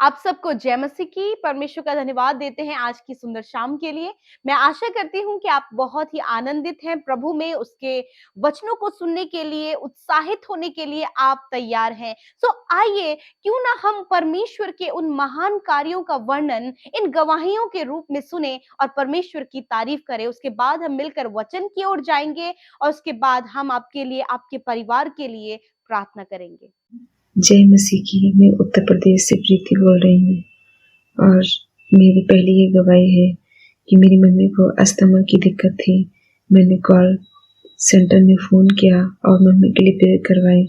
आप सबको जय मसीह की। परमेश्वर का धन्यवाद देते हैं आज की सुंदर शाम के लिए। मैं आशा करती हूँ कि आप बहुत ही आनंदित हैं प्रभु में, उसके वचनों को सुनने के लिए, उत्साहित होने के लिए आप तैयार हैं। सो आइए, क्यों ना हम परमेश्वर के उन महान कार्यों का वर्णन इन गवाहियों के रूप में सुने और परमेश्वर की तारीफ करें। उसके बाद हम मिलकर वचन की ओर जाएंगे और उसके बाद हम आपके लिए, आपके परिवार के लिए प्रार्थना करेंगे। जय मसीह की। मैं उत्तर प्रदेश से प्रीति बोल रही हूँ और मेरी पहली ये गवाही है कि मेरी मम्मी को अस्थमा की दिक्कत थी। मैंने कॉल सेंटर में फ़ोन किया और मम्मी के लिए प्रेयर करवाई।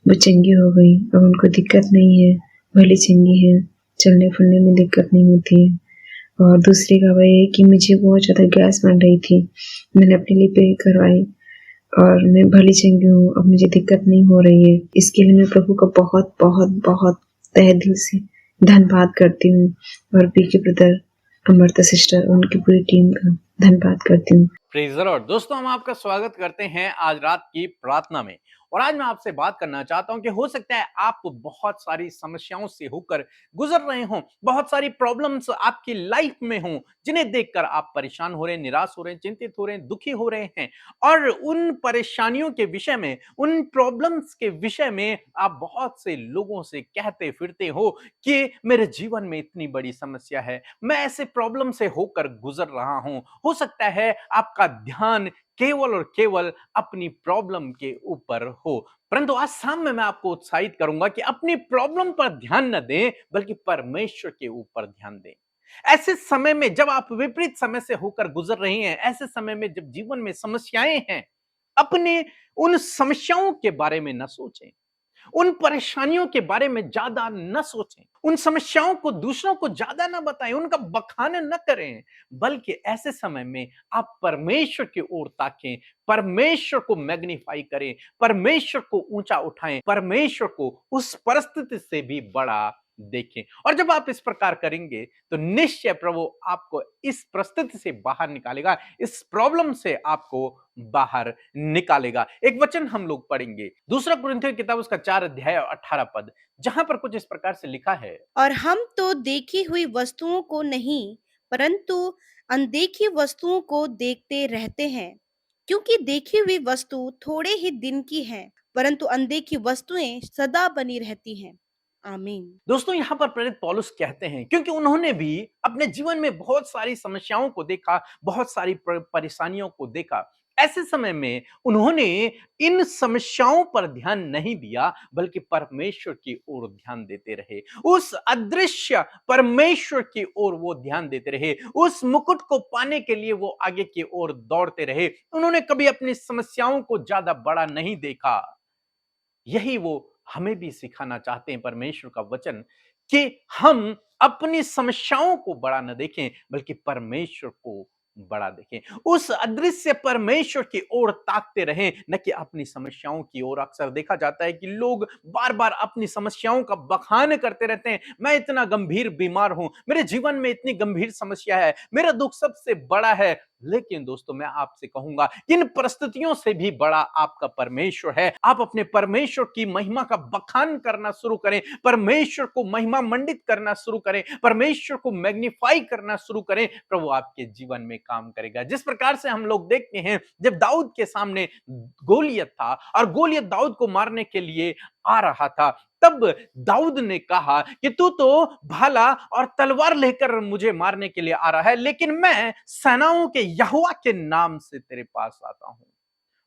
वो चंगी हो गई, अब उनको दिक्कत नहीं है, भली चंगी है, चलने फिरने में दिक्कत नहीं होती है। और दूसरी गवाही है कि मुझे बहुत ज़्यादा गैस बन रही थी, मैंने अपने लिए प्रेयर करवाई और मैं भली चंगी हूँ, अब मुझे दिक्कत नहीं हो रही है। इसके लिए मैं प्रभु का बहुत बहुत बहुत तहे दिल से धन्यवाद करती हूँ और बीके ब्रदर, अमृता सिस्टर, उनकी पूरी टीम का धन्यवाद करती हूँ। Praise the Lord. दोस्तों, हम आपका स्वागत करते हैं आज रात की प्रार्थना में। और आज मैं आपसे बात करना चाहता हूं कि हो सकता है आप बहुत सारी समस्याओं से होकर गुजर रहे हों, बहुत सारी प्रॉब्लम्स आपकी लाइफ में हों, जिन्हें देखकर आप परेशान हो रहे हैं, निराश हो रहे हैं, चिंतित हो रहे हैं, दुखी हो रहे हैं। और उन परेशानियों के विषय में, उन प्रॉब्लम्स के विषय में आप बहुत से लोगों से कहते फिरते हो कि मेरे जीवन में इतनी बड़ी समस्या है, मैं ऐसे प्रॉब्लम से होकर गुजर रहा हूं। हो सकता है आपका ध्यान केवल और केवल अपनी प्रॉब्लम के ऊपर हो, परंतु आज शाम में मैं आपको उत्साहित करूंगा कि अपनी प्रॉब्लम पर ध्यान न दें, बल्कि परमेश्वर के ऊपर ध्यान दें। ऐसे समय में जब आप विपरीत समय से होकर गुजर रहे हैं, ऐसे समय में जब जीवन में समस्याएं हैं, अपने उन समस्याओं के बारे में न सोचें, उन परेशानियों के बारे में ज्यादा न सोचें, उन समस्याओं को दूसरों को ज्यादा न बताएं, उनका बखान न करें, बल्कि ऐसे समय में आप परमेश्वर की ओर ताकें, परमेश्वर को मैग्नीफाई करें, परमेश्वर को ऊंचा उठाएं, परमेश्वर को उस परिस्थिति से भी बड़ा देखें। और जब आप इस प्रकार करेंगे तो निश्चय प्रभु आपको इस परिस्थिति से बाहर निकालेगा, इस प्रॉब्लम से आपको बाहर निकालेगा। एक वचन हम लोग पढ़ेंगे, दूसरा कुरिन्थियों की किताब उसका 4 अध्याय और 18 पद, जहां पर कुछ इस प्रकार से लिखा है। और हम तो देखी हुई वस्तुओं को नहीं, परंतु अनदेखी वस्तुओं को देखते रहते हैं, क्योंकि देखी हुई वस्तु थोड़े ही दिन की है, परंतु अनदेखी वस्तुएं सदा बनी रहती हैं। आमीन। दोस्तों, यहां पर प्रेरित पौलुस कहते हैं, क्योंकि उन्होंने भी अपने जीवन में बहुत सारी समस्याओं को देखा, बहुत सारी परेशानियों को देखा। ऐसे समय में उन्होंने इन समस्याओं पर ध्यान नहीं दिया, बल्कि परमेश्वर की ओर ध्यान देते रहे। उस अदृश्य परमेश्वर की ओर वो ध्यान देते रहे, उस मुकुट को पाने के लिए वो आगे की ओर दौड़ते रहे। उन्होंने कभी अपनी समस्याओं को ज्यादा बड़ा नहीं देखा। यही वो हमें भी सिखाना चाहते हैं परमेश्वर का वचन, कि हम अपनी समस्याओं को बड़ा न देखें, बल्कि परमेश्वर को बड़ा देखें, उस अदृश्य परमेश्वर की ओर ताकते रहें, न कि अपनी समस्याओं की ओर। अक्सर देखा जाता है कि लोग बार बार अपनी समस्याओं का बखान करते रहते हैं। मैं इतना गंभीर बीमार हूं, मेरे जीवन में इतनी गंभीर समस्या है, मेरा दुख सबसे बड़ा है। लेकिन दोस्तों, मैं आपसे कहूंगा, इन परिस्थितियों से भी बड़ा आपका परमेश्वर है। आप अपने परमेश्वर की महिमा का बखान करना शुरू करें, परमेश्वर को महिमा मंडित करना शुरू करें, परमेश्वर को मैग्नीफाई करना शुरू करें। प्रभु आपके जीवन में काम करेगा। जिस प्रकार से हम लोग देखते हैं, जब दाऊद के सामने गोलियत था और गोलियत दाऊद को मारने के लिए आ रहा था, तब दाऊद ने कहा कि तू तो भाला और तलवार लेकर मुझे मारने के लिए आ रहा है, लेकिन मैं सेनाओं के यहोवा के नाम से तेरे पास आता हूं।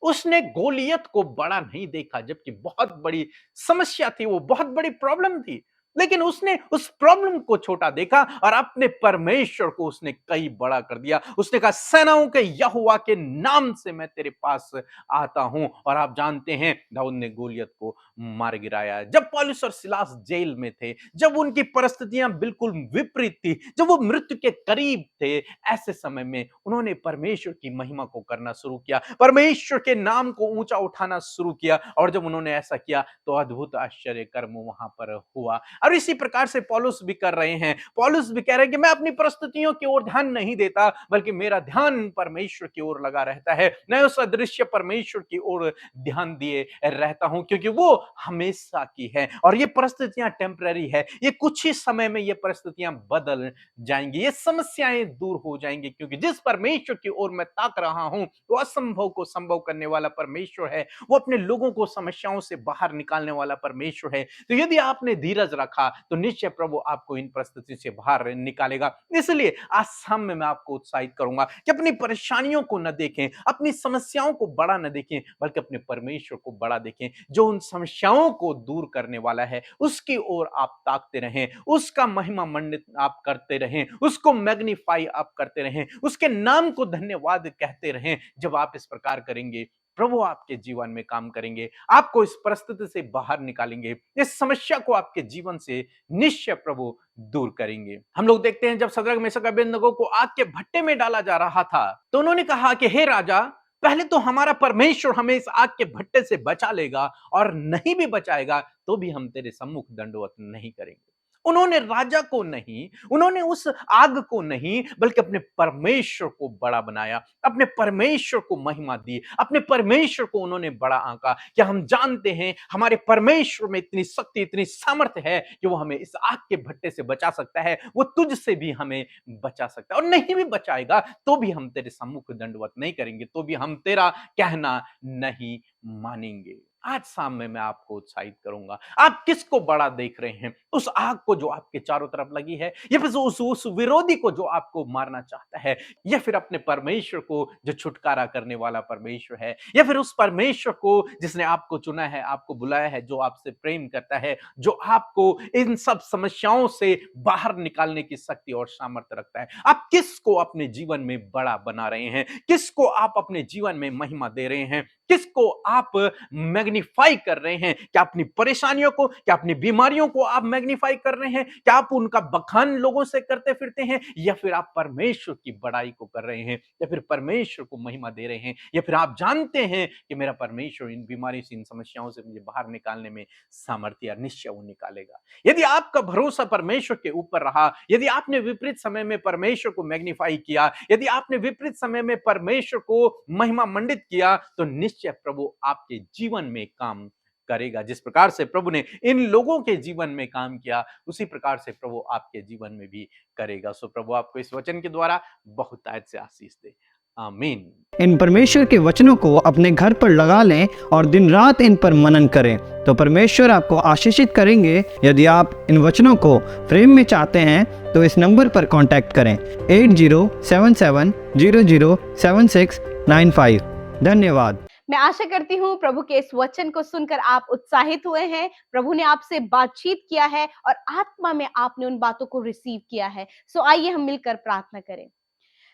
उसने गोलियत को बड़ा नहीं देखा, जबकि बहुत बड़ी समस्या थी, वो बहुत बड़ी प्रॉब्लम थी, लेकिन उसने उस प्रॉब्लम को छोटा देखा और अपने परमेश्वर को उसने कई बड़ा कर दिया। उसने कहा, सेनाओं के यहोवा के नाम से मैं तेरे पास आता हूं। और आप जानते हैं, दाऊद ने गोलियत को मार गिराया। जब पौलुस और सिलास जेल में थे, जब उनकी परिस्थितियां बिल्कुल विपरीत थी, जब वो मृत्यु के करीब थे, ऐसे समय में उन्होंने परमेश्वर की महिमा को करना शुरू किया, परमेश्वर के नाम को ऊंचा उठाना शुरू किया। और जब उन्होंने ऐसा किया तो अद्भुत आश्चर्य कर्म वहां पर हुआ, और इसी प्रकार से पौलुस भी कर रहे हैं। पौलुस भी कह रहे हैं कि मैं अपनी परिस्थितियों की ओर ध्यान नहीं देता, बल्कि मेरा ध्यान परमेश्वर की ओर लगा रहता है। मैं उस अदृश्य परमेश्वर की ओर ध्यान दिए रहता हूं, क्योंकि वो हमेशा की है और ये परिस्थितियां टेम्पररी है। ये कुछ ही समय में ये परिस्थितियां बदल जाएंगी, ये समस्याएं दूर हो जाएंगी, क्योंकि जिस परमेश्वर की ओर मैं ताक रहा हूं वो असंभव को संभव करने वाला परमेश्वर है। वो अपने लोगों को समस्याओं से बाहर निकालने वाला परमेश्वर है। तो यदि आपने धीरज रखा तो निश्चय प्रभु आपको इन परिस्थितियों से बाहर निकालेगा। इसलिए आज शाम में मैं आपको उत्साहित करूंगा कि अपनी परेशानियों को न देखें, अपनी समस्याओं को बड़ा न देखें, बल्कि अपने परमेश्वर को बड़ा देखें, जो उन समस्याओं को दूर करने वाला है। उसकी ओर आप ताकते रहें, उसका महिमा मंडित आप करते रहें, उसको मैग्नीफाई आप करते रहें, उसके नाम को धन्यवाद कहते रहें। जब आप इस प्रकार करेंगे, प्रभु आपके जीवन में काम करेंगे, आपको इस परिस्थिति से बाहर निकालेंगे, इस समस्या को आपके जीवन से निश्चय प्रभु दूर करेंगे। हम लोग देखते हैं जब सद्रक मेशक अबेदनगो को आग के भट्टे में डाला जा रहा था, तो उन्होंने कहा कि हे राजा, पहले तो हमारा परमेश्वर हमें इस आग के भट्टे से बचा लेगा, और नहीं भी बचाएगा तो भी हम तेरे सम्मुख दंडवत नहीं करेंगे। उन्होंने राजा को नहीं, उन्होंने उस आग को नहीं, बल्कि अपने परमेश्वर को बड़ा बनाया, अपने परमेश्वर को महिमा दी, अपने परमेश्वर को उन्होंने बड़ा आंका। क्या हम जानते हैं हमारे परमेश्वर में इतनी शक्ति, इतनी सामर्थ्य है कि वो हमें इस आग के भट्टे से बचा सकता है। वो तुझसे भी हमें बचा सकता है, और नहीं भी बचाएगा तो भी हम तेरे सम्मुख दंडवत नहीं करेंगे, तो भी हम तेरा कहना नहीं मानेंगे। आज शाम में मैं आपको उत्साहित करूंगा। आप किसको बड़ा देख रहे हैं? उस आग को जो आपके चारों तरफ लगी है, या फिर उस विरोधी को जो आपको मारना चाहता है, या फिर अपने परमेश्वर को जो छुटकारा करने वाला परमेश्वर है, या फिर उस परमेश्वर को जिसने आपको चुना है, आपको बुलाया है, जो आपसे प्रेम करता है, जो आपको इन सब समस्याओं से बाहर निकालने की शक्ति और सामर्थ्य रखता है। आप किसको अपने जीवन में बड़ा बना रहे हैं? किसको आप अपने जीवन में महिमा दे रहे हैं? किसको आप मैग्नीफाई कर रहे हैं? क्या अपनी परेशानियों को, क्या अपनी बीमारियों को आप मैग्नीफाई कर रहे हैं? क्या आप उनका बखान लोगों से करते फिरते हैं, या फिर आप परमेश्वर की बड़ाई को कर रहे हैं, या फिर परमेश्वर को महिमा दे रहे हैं, या फिर आप जानते हैं कि मेरा परमेश्वर इन बीमारी से, इन समस्याओं से मुझे बाहर निकालने में सामर्थ्य निश्चय वो निकालेगा। यदि आपका भरोसा परमेश्वर के ऊपर रहा, यदि आपने विपरीत समय में परमेश्वर को मैग्नीफाई किया, यदि आपने विपरीत समय में परमेश्वर को महिमा मंडित किया, तो निश्चय प्रभु आपके जीवन में काम करेगा। जिस प्रकार से प्रभु ने इन लोगों के जीवन में काम किया, उसी प्रकार से प्रभु आपके जीवन में भी करेगा। सो प्रभु आपको इस वचन के द्वारा बहुतायत से आशीष दे। आमीन। इन परमेश्वर के वचनों को अपने घर पर लगा लें और दिन रात इन पर मनन करें, तो परमेश्वर आपको आशीषित करेंगे। यदि आप इन वचनों को फ्रेम में चाहते हैं तो इस नंबर पर कांटेक्ट करें 8077007695। धन्यवाद। मैं आशा करती हूँ प्रभु के इस वचन को सुनकर आप उत्साहित हुए हैं। प्रभु ने आपसे बातचीत किया है और आत्मा में आपने उन बातों को रिसीव किया है। सो आइए हम मिलकर प्रार्थना करें।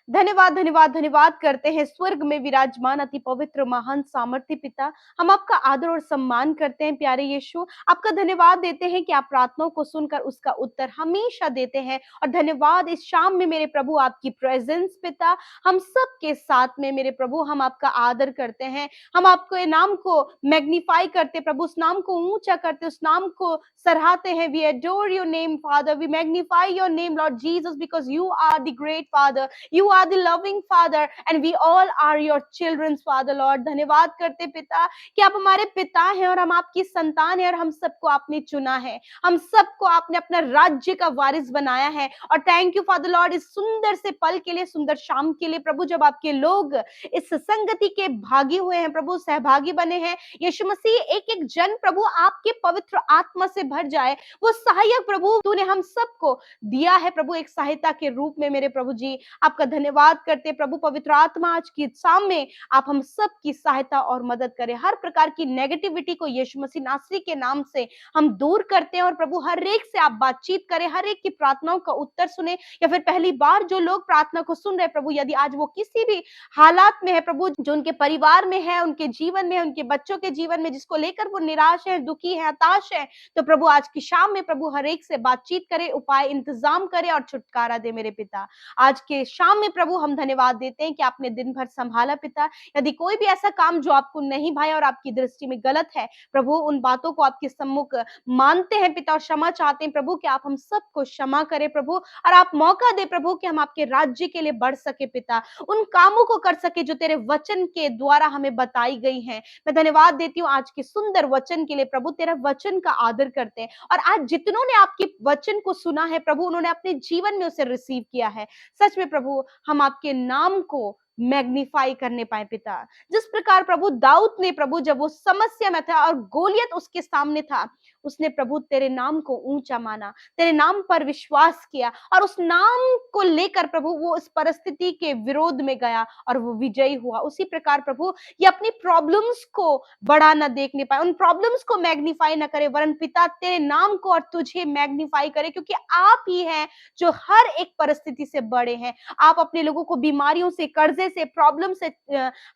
धन्यवाद धन्यवाद धन्यवाद करते हैं स्वर्ग में विराजमान अति पवित्र महान सामर्थ्य पिता। हम आपका आदर और सम्मान करते हैं प्यारे यीशु। आपका धन्यवाद देते हैं कि आप प्रार्थनाओं को सुनकर उसका उत्तर हमेशा देते हैं। और धन्यवाद इस शाम में मेरे प्रभु आपकी प्रेजेंस पिता हम सब के साथ में मेरे प्रभु हम आपका आदर करते हैं। हम आपके नाम को मैग्नीफाई करते प्रभु, उस नाम को ऊंचा करते, उस नाम को सराहते हैं। We adore your name father, we magnify your name Lord Jesus, because you are the great father, you are the loving father and we all are your children's father Lord। धन्यवाद करते पिता कि आप हमारे पिता हैं और हम आपकी संतान हैं, और हम सबको आपने चुना है, हम सबको आपने अपना राज्य का वारिस बनाया है। और थैंक यू फादर लॉर्ड इस सुंदर से पल के लिए, सुंदर शाम के लिए प्रभु, जब आपके लोग इस संगति के भागी हुए हैं प्रभु, सहभागी बने हैं। यीशु मसीह एक एक जन प्रभु आपके पवित्र आत्मा से भर जाए। वो सहायक प्रभु तूने हम सबको दिया है प्रभु, एक सहायता के रूप में मेरे प्रभु जी। आपका धन्यवाद करते प्रभु, पवित्र आत्मा आज की शाम में आप हम सब की सहायता और मदद करें। हर प्रकार की नेगेटिविटी को यीशु मसीह नासरी के नाम से हम दूर करते हैं। और प्रभु हर एक से आप बातचीत करें, हर एक की प्रार्थनाओं का उत्तर सुने, या फिर पहली बार जो लोग प्रार्थना को सुन रहे प्रभु, यदि आज वो किसी भी हालात में है प्रभु, जो उनके परिवार में है, उनके जीवन में, उनके बच्चों के जीवन में, जिसको लेकर वो निराश है, दुखी है, हताश है, तो प्रभु आज की शाम में प्रभु हर एक से बातचीत करे, उपाय इंतजाम करे और छुटकारा दे मेरे पिता। आज के शाम में प्रभु हम धन्यवाद देते हैं कि आपने दिन भर संभाला पिता। यदि कोई भी ऐसा काम जो आपको नहीं भाया और आपकी दृष्टि में गलत है, प्रभु उन बातों को आपके सम्मुख मानते हैं पिता और क्षमा चाहते हैं प्रभु कि आप हम सबको क्षमा करें प्रभु, और आप मौका दे प्रभु कि हम आपके राज्य के लिए बढ़ सके पिता, उन कामों को कर सके जो तेरे वचन के द्वारा हमें बताई गई हैं। मैं धन्यवाद देती हूँ आज के सुंदर वचन के लिए प्रभु, तेरा वचन का आदर करते हैं और आज जितनों ने आपके वचन को सुना है प्रभु, उन्होंने अपने जीवन में उसे रिसीव किया है। सच में प्रभु हम आपके नाम को मैग्नीफाई करने पाए पिता। जिस प्रकार प्रभु दाऊद ने प्रभु जब वो समस्या में था और गोलियत उसके सामने था, उसने प्रभु तेरे नाम को ऊंचा माना, तेरे नाम पर विश्वास किया और उस नाम को लेकर प्रभु वो इस परिस्थिति के विरोध में गया और वो विजयी हुआ। उसी प्रकार प्रभु ये अपनी प्रॉब्लम्स को बड़ा न देखने पाए, उन प्रॉब्लम्स को मैग्नीफाई न करे, वरन पिता तेरे नाम को और तुझे मैग्नीफाई करे, क्योंकि आप ही हैं जो हर एक परिस्थिति से बड़े हैं। आप अपने लोगों को बीमारियों से, कर्जे से, प्रॉब्लम से,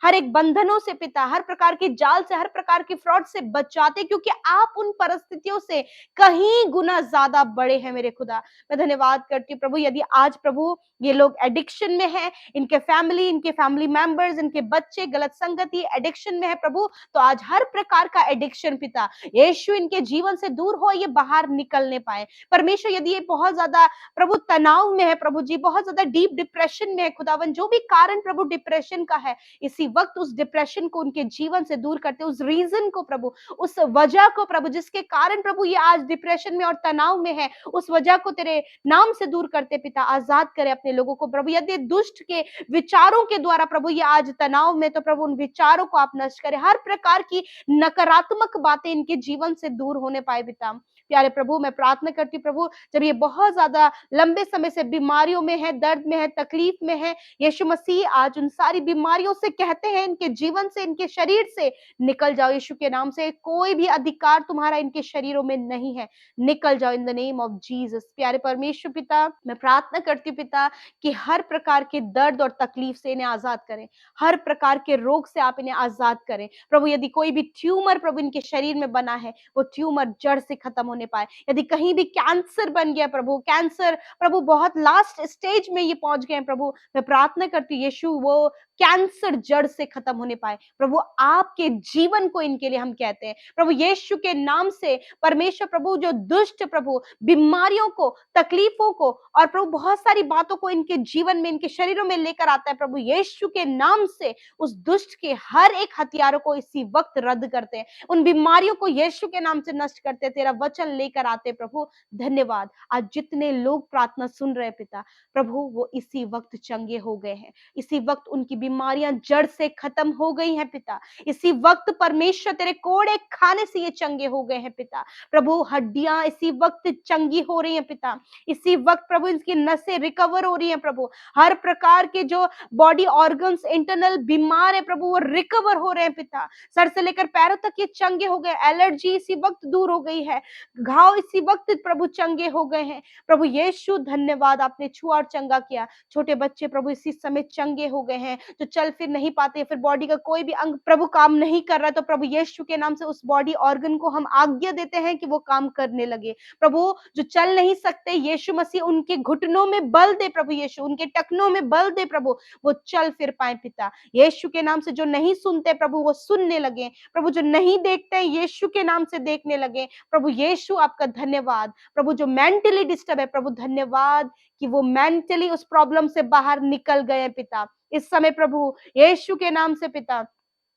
हर एक बंधनों से पिता, हर प्रकार के जाल से, हर प्रकार के फ्रॉड से बचाते, क्योंकि आप उन परिस्थितियों से कहीं गुना ज्यादा बड़े हैं मेरे खुदा। मैं धन्यवाद करती हूँ प्रभु, यदि आज प्रभु ये लोग एडिक्शन में हैं, इनके फैमिली मेंबर्स, इनके बच्चे गलत संगति एडिक्शन में है प्रभु, तो आज हर प्रकार का एडिक्शन पिता यीशु इनके जीवन से दूर हो, ये बाहर निकलने पाए परमेश्वर। यदि ये बहुत ज्यादा प्रभु तनाव में है प्रभु जी, बहुत ज्यादा डीप डिप्रेशन में है खुदावन, जो भी कारण प्रभु डिप्रेशन का है, इसी वक्त उस डिप्रेशन को उनके जीवन से दूर करते, उस रीजन को प्रभु, उस वजह को प्रभु जिसके कारण प्रभु ये आज डिप्रेशन में और तनाव में है, उस वजह को तेरे नाम से दूर करते पिता। आजाद करे अपने लोगों को प्रभु, यदि दुष्ट के विचारों के द्वारा प्रभु ये आज तनाव में, तो प्रभु उन विचारों को आप नष्ट करें, हर प्रकार की नकारात्मक बातें इनके जीवन से दूर होने पाए पिता। प्यारे प्रभु मैं प्रार्थना करती हूँ प्रभु, जब ये बहुत ज्यादा लंबे समय से बीमारियों में है, दर्द में है, तकलीफ में है, यीशु मसीह आज उन सारी बीमारियों से कहते हैं, इनके जीवन से, इनके शरीर से निकल जाओ यीशु के नाम से। कोई भी अधिकार तुम्हारा इनके शरीरों में नहीं है, निकल जाओ in the name of Jesus. प्यारे परमेश्वर पिता मैं प्रार्थना करती हूँ पिता कि हर प्रकार के दर्द और तकलीफ से इन्हें आजाद करें, हर प्रकार के रोग से आप इन्हें आजाद करें प्रभु। यदि कोई भी ट्यूमर प्रभु इनके शरीर में बना है, वो ट्यूमर जड़ से खत्म होने पाए। यदि कहीं भी कैंसर बन गया प्रभु, कैंसर प्रभु बहुत लास्ट स्टेज में ये पहुंच गए प्रभु, मैं प्रार्थना करती हूँ यीशु वो कैंसर जड़ से खत्म होने पाए प्रभु। आपके जीवन को इनके लिए हम कहते हैं प्रभु यीशु के नाम से। परमेश्वर प्रभु जो दुष्ट प्रभु बीमारियों को, तकलीफों को और प्रभु बहुत सारी बातों को इनके जीवन में, इनके शरीरों में लेकर आता है प्रभु, यीशु के नाम से उस दुष्ट के हर एक हथियारों को इसी वक्त रद्द करते हैं, उन बीमारियों को यीशु के नाम से नष्ट करते हैं, तेरा वचन लेकर आते प्रभु। धन्यवाद। आज जितने लोग प्रार्थना सुन रहे पिता प्रभु, वो इसी वक्त चंगे हो गए हैं, इसी वक्त उनकी बीमारियां जड़ से खत्म हो गई हैं पिता। इसी वक्त परमेश्वर तेरे कोड़े खाने से ये चंगे हो गए हैं पिता प्रभु। हड्डियां इसी वक्त चंगी हो रही हैं पिता, इसी वक्त प्रभु इनकी नसें रिकवर हो रही हैं प्रभु। हर प्रकार के जो बॉडी ऑर्गन्स इंटरनल बीमार है प्रभु, वो रिकवर हो रहे हैं पिता। सर से लेकर पैरों तक ये चंगे हो गए, एलर्जी इसी वक्त दूर हो गई है, घाव इसी वक्त प्रभु चंगे हो गए हैं प्रभु यीशु। धन्यवाद, आपने छुआ और चंगा किया। छोटे बच्चे प्रभु इसी समय चंगे हो गए हैं, जो चल फिर नहीं पाते, फिर बॉडी का कोई भी अंग प्रभु काम नहीं कर रहा, तो प्रभु यीशु के नाम से उस बॉडी ऑर्गन को हम आज्ञा देते हैं कि वो काम करने लगे प्रभु। जो चल नहीं सकते यीशु मसीह उनके घुटनों में बल दे प्रभु यीशु, उनके टखनों में बल दे प्रभु, वो चल फिर पाए पिता यीशु के नाम से। जो नहीं सुनते प्रभु वो सुनने लगे प्रभु, जो नहीं देखते यीशु के नाम से देखने लगे प्रभु यीशु। आपका धन्यवाद प्रभु। जो मेंटली डिस्टर्ब है प्रभु, धन्यवाद कि वो मेंटली उस प्रॉब्लम से बाहर निकल गए पिता इस समय प्रभु यीशु के नाम से पिता।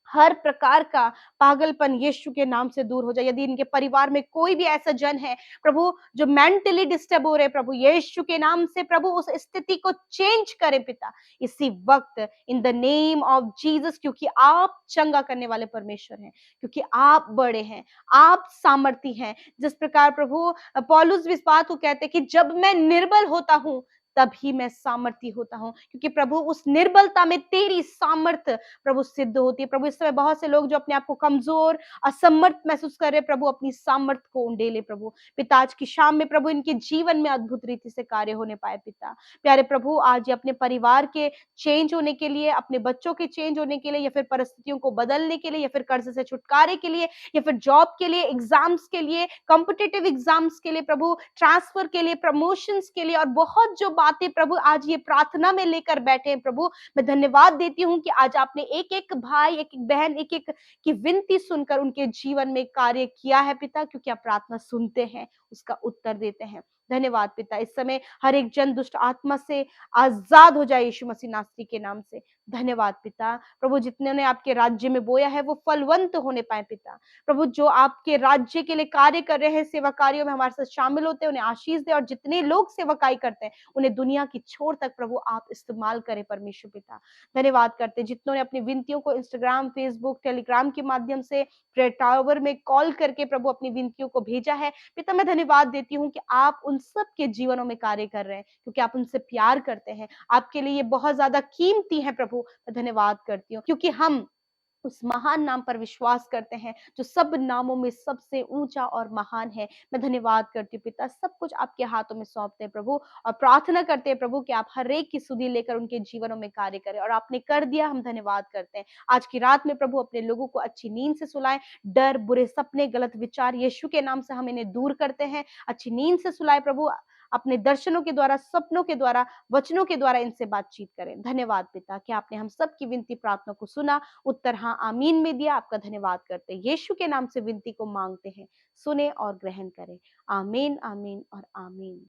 हर प्रकार का पागलपन यीशु के नाम से दूर हो जाए। यदि इनके परिवार में कोई भी ऐसा जन है प्रभु जो मेंटली डिस्टर्ब हो रहे प्रभु, यीशु के नाम से प्रभु उस स्थिति को चेंज करें पिता इसी वक्त in the name of Jesus. क्योंकि आप चंगा करने वाले परमेश्वर हैं, क्योंकि आप बड़े हैं, आप सामर्थी हैं। जिस प्रकार प्रभु पौलुस इस बात को कहते हैं कि जब मैं निर्बल होता हूं तभी मैं सामर्थी होता हूं, क्योंकि प्रभु उस निर्बलता में तेरी सामर्थ प्रभु सिद्ध होती है प्रभु। इस समय बहुत से लोग जो अपने आप को कमजोर, असमर्थ महसूस कर रहे प्रभु, अपनी सामर्थ को उंडेले प्रभु। पिता आज की शाम में प्रभु इनके जीवन में अद्भुत रीति से कार्य होने पाए पिता। प्यारे प्रभु आज अपने परिवार के चेंज होने के लिए, अपने बच्चों के चेंज होने के लिए, या फिर परिस्थितियों को बदलने के लिए, या फिर कर्ज से छुटकारे के लिए, या फिर जॉब के लिए, एग्जाम्स के लिए, कॉम्पिटिटिव एग्जाम्स के लिए प्रभु, ट्रांसफर के लिए, प्रमोशंस के लिए और बहुत जो बातें प्रभु आज ये प्रार्थना में लेकर बैठे हैं प्रभु, मैं धन्यवाद देती हूँ कि आज आपने एक एक भाई, एक एक बहन, एक एक की विनती सुनकर उनके जीवन में कार्य किया है पिता, क्योंकि आप प्रार्थना सुनते हैं, उसका उत्तर देते हैं। धन्यवाद पिता, इस समय हर एक जन दुष्ट आत्मा से आजाद हो जाए यीशु मसीह नासरी के नाम से। धन्यवाद पिता, प्रभु जितने ने आपके राज्य में बोया है वो फलवंत होने पाए पिता। प्रभु जो आपके राज्य के लिए कार्य कर रहे हैं, सेवा कार्यों में हमारे साथ शामिल होते हैं, उन्हें आशीष दे, और जितने लोग सेवकाई करते हैं उन्हें दुनिया की छोर तक प्रभु आप इस्तेमाल करें परमेश्वर पिता। धन्यवाद करते हैं जितनों ने अपनी विनतियों को इंस्टाग्राम, फेसबुक, टेलीग्राम के माध्यम से प्रेयर टावर में कॉल करके प्रभु अपनी विनतियों को भेजा है पिता, मैं धन्यवाद देती हूँ कि आप उन सब के जीवनों में कार्य कर रहे हैं, क्योंकि आप उनसे प्यार करते हैं, आपके लिए ये बहुत ज्यादा कीमती है प्रभु। मैं धन्यवाद करती हूँ क्योंकि हम उस महान नाम पर विश्वास करते हैं जो सब नामों में सबसे ऊंचा और महान है। मैं धन्यवाद करती हूँ पिता, सब कुछ आपके हाथों में सौंपते हैं प्रभु, और प्रार्थना करते हैं प्रभु कि आप हर एक की सुधि लेकर उनके जीवनों में कार्य करें, और आपने कर दिया, हम धन्यवाद करते हैं। आज की रात में प्रभु अपने लोगों को अच्छी नींद से सुलाएं, डर, बुरे सपने, गलत विचार यीशु के नाम से हम इन्हें दूर करते हैं। अच्छी नींद से सुलाए प्रभु, अपने दर्शनों के द्वारा, सपनों के द्वारा, वचनों के द्वारा इनसे बातचीत करें। धन्यवाद पिता कि आपने हम सब की विनती प्रार्थना को सुना, उत्तर हाँ आमीन में दिया। आपका धन्यवाद करते हैं, यीशु के नाम से विनती को मांगते हैं, सुने और ग्रहण करें। आमीन, आमीन और आमीन।